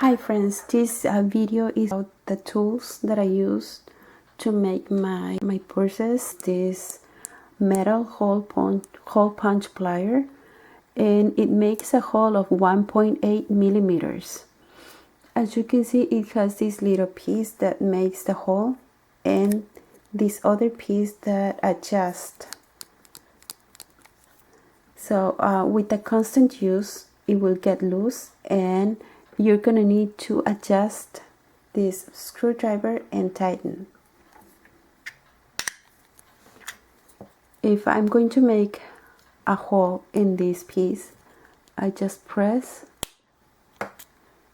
Hi friends, this video is about the tools that I use to make my purses. This metal hole punch plier, and it makes a hole of 1.8 millimeters. As you can see, it has this little piece that makes the hole and this other piece that adjusts. So with the constant use, it will get loose, and you're gonna need to adjust this screwdriver and tighten. If I'm going to make a hole in this piece, I just press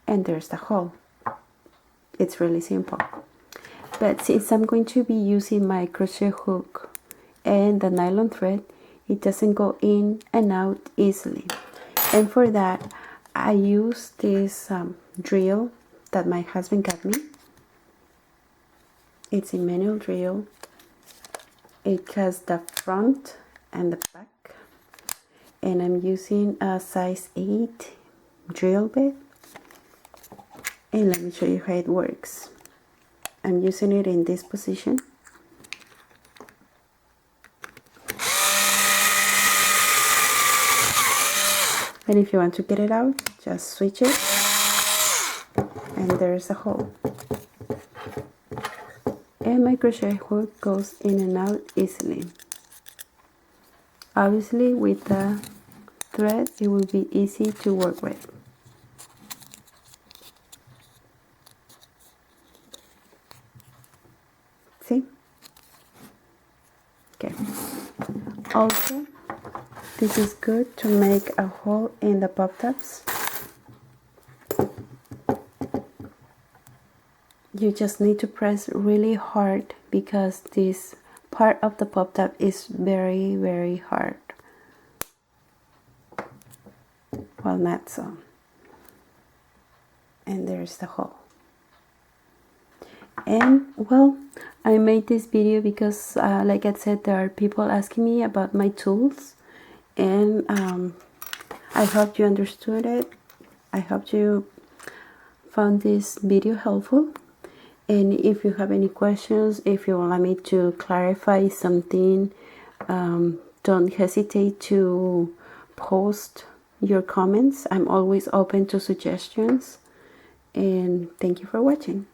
and there's the hole. It's really simple. But since I'm going to be using my crochet hook and the nylon thread, it doesn't go in and out easily. And for that, I use this drill that my husband got me. It's a manual drill. It has the front and the back, and I'm using a size 8 drill bit. And let me show you how it works. I'm using it in this position. And if you want to get it out, just switch it, and there's a hole. And my crochet hook goes in and out easily. Obviously, with the thread, it will be easy to work with. See? Okay. Also, this is good to make a hole in the pop tops. You just need to press really hard because this part of the pop top is very, very hard. Well, not so. And there's the hole. And well, I made this video because like I said, there are people asking me about my tools, and I hope you understood it. I hope you found this video helpful. And if you have any questions, if you want me to clarify something, don't hesitate to post your comments. I'm always open to suggestions. And thank you for watching.